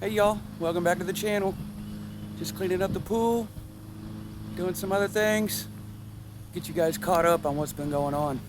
Hey y'all, welcome back to the channel. Just cleaning up the pool, doing some other things, get you guys caught up on what's been going on.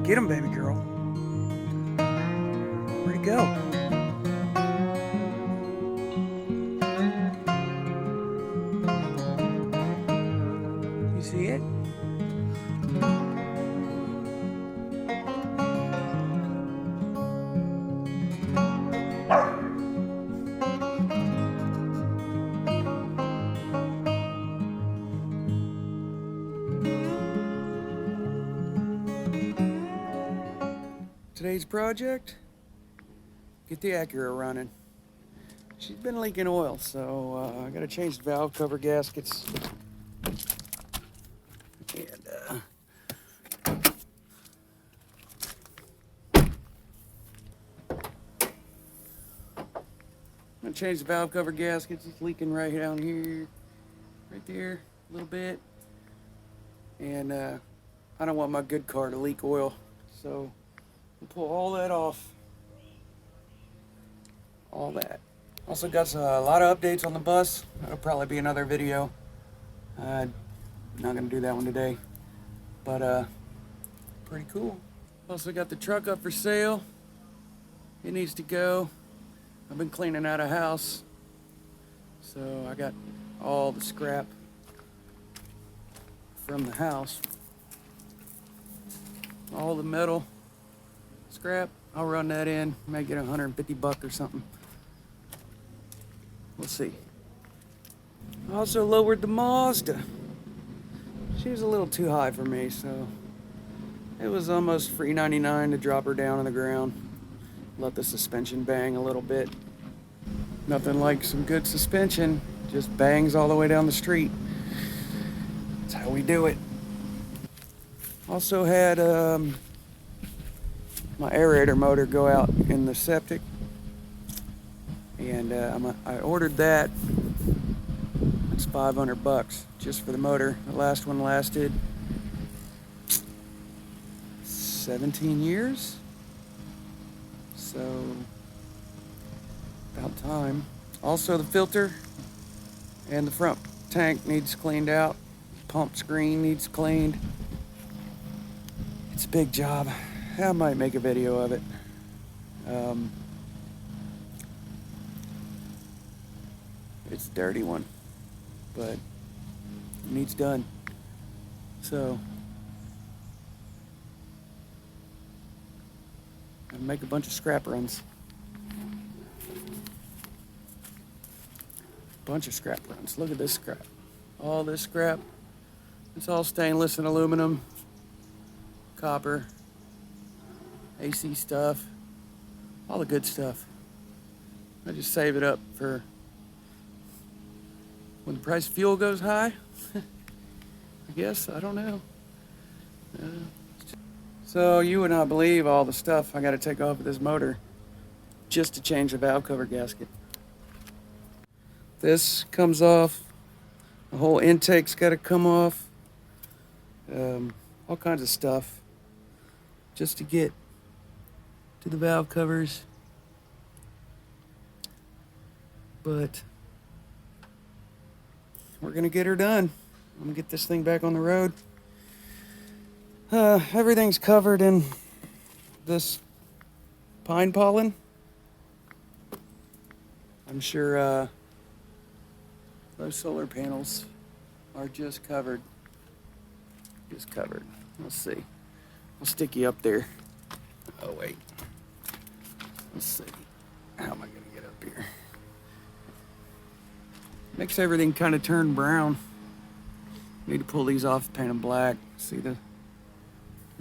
Get him, baby girl. Where'd he go? You see it? Today's project, get the Acura running. She's been leaking oil, so I gotta change the valve cover gaskets. And I'm gonna change the valve cover gaskets. It's leaking right down here, right there, a little bit. And I don't want my good car to leak oil, so we'll pull all that off. All that. Also got a lot of updates on the bus. That'll probably be another video. Not gonna do that one today, but pretty cool. Also got the truck up for sale. It needs to go. I've been cleaning out a house, so I got all the scrap from the house. All the metal scrap, I'll run that in, might get $150 or something. We'll see. I also lowered the Mazda. She was a little too high for me, so it was almost free 99 to drop her down on the ground. Let the suspension bang a little bit. Nothing like some good suspension, just bangs all the way down the street. That's how we do it. Also had my aerator motor go out in the septic, and I ordered that. It's $500 just for the motor. The last one lasted 17 years, so about time. Also, the filter and the front tank needs cleaned out. Pump screen needs cleaned. It's a big job. I might make a video of it. It's a dirty one, but it needs done. So I'll make a bunch of scrap runs. Bunch of scrap runs. Look at this scrap. All this scrap. It's all stainless and aluminum, copper, AC stuff, all the good stuff. I just save it up for when the price of fuel goes high. I guess, I don't know. So you would not believe all the stuff I got to take off of this motor just to change the valve cover gasket. This comes off. The whole intake's got to come off. All kinds of stuff just to get to the valve covers. But we're gonna get her done. I'm gonna get this thing back on the road. Everything's covered in this pine pollen. I'm sure those solar panels are just covered. Just covered. Let's see. I'll stick you up there. Oh, wait. Let's see. How am I going to get up here? Makes everything kind of turn brown. Need to pull these off, paint them black. See the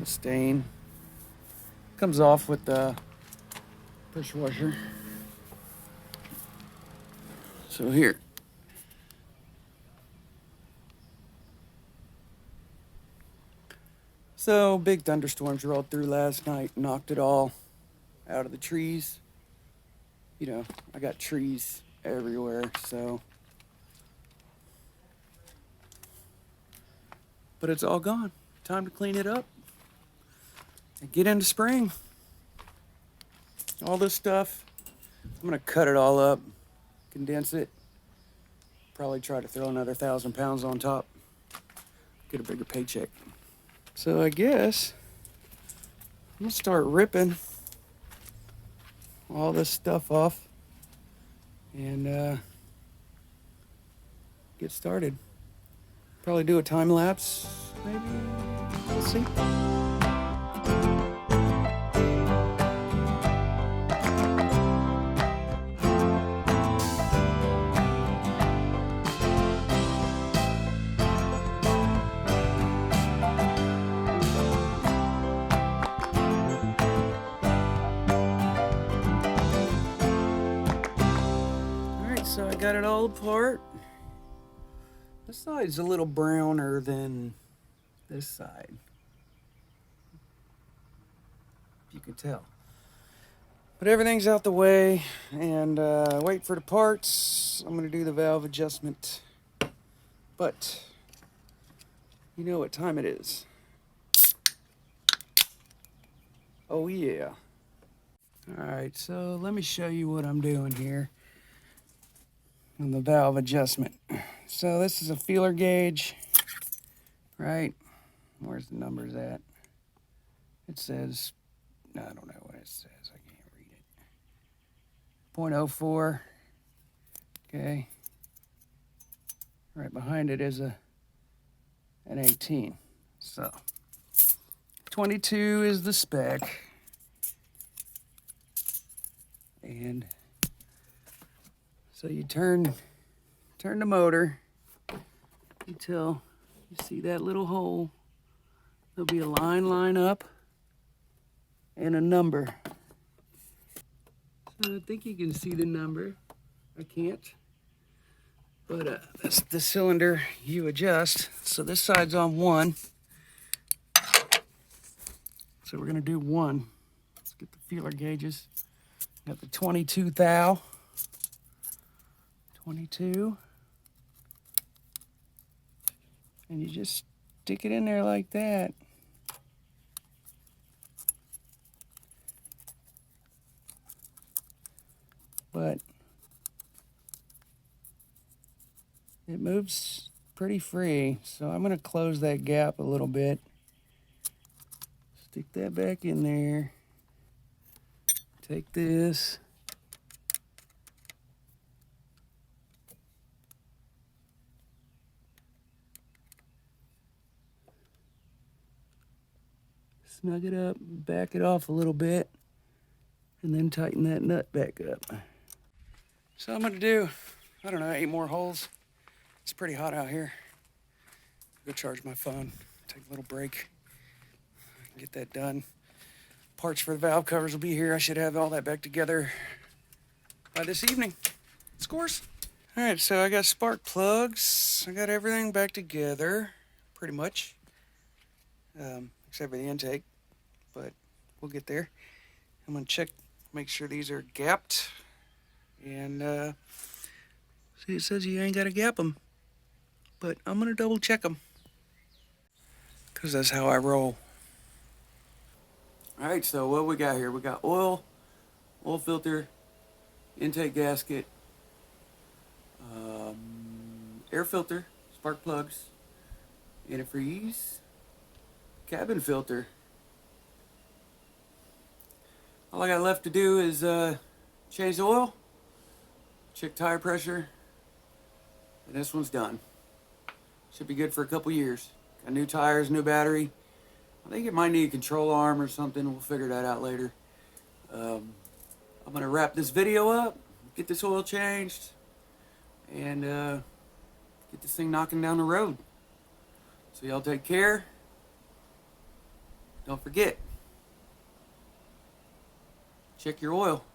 stain? Comes off with the pressure washer. So here. So big thunderstorms rolled through last night, knocked it all out of the trees. You know, I got trees everywhere, so. But it's all gone. Time to clean it up and get into spring. All this stuff, I'm gonna cut it all up, condense it, probably try to throw another 1,000 pounds on top, get a bigger paycheck. So I guess I'm gonna start ripping all this stuff off and get started. Probably do a time lapse, maybe. We'll see. So I got it all apart. This side's a little browner than this side, if you can tell. But everything's out the way, and wait for the parts. I'm gonna do the valve adjustment. But you know what time it is. Oh yeah. All right, so let me show you what I'm doing here on the valve adjustment. So this is a feeler gauge, right? Where's the numbers at? It says, no, I don't know what it says. I can't read it. 0.04, okay. Right behind it is an 18. So 22 is the spec. And so you turn the motor until you see that little hole. There'll be a line up and a number. So I think you can see the number. I can't. But that's the cylinder you adjust. So this side's on 1. So we're gonna do 1. Let's get the feeler gauges. Got the 22 thou. 22. And you just stick it in there like that. But it moves pretty free, so I'm gonna close that gap a little bit. Stick that back in there. Take this. Snug it up, back it off a little bit, and then tighten that nut back up. So I'm gonna do, I don't know, 8 more holes. It's pretty hot out here. Go charge my phone, take a little break, get that done. Parts for the valve covers will be here. I should have all that back together by this evening. Scores. All right, so I got spark plugs. I got everything back together, pretty much, except for the intake, but we'll get there. I'm gonna check, make sure these are gapped, and see, it says you ain't gotta gap them, but I'm gonna double check them, because that's how I roll. All right, so what we got here? We got oil filter, intake gasket, air filter, spark plugs, antifreeze, cabin filter. All I got left to do is change the oil, check tire pressure, and this one's done. Should be good for a couple years. Got new tires, new battery. I think it might need a control arm or something. We'll figure that out later. I'm going to wrap this video up, get this oil changed, and get this thing knocking down the road. So y'all take care. Don't forget, check your oil.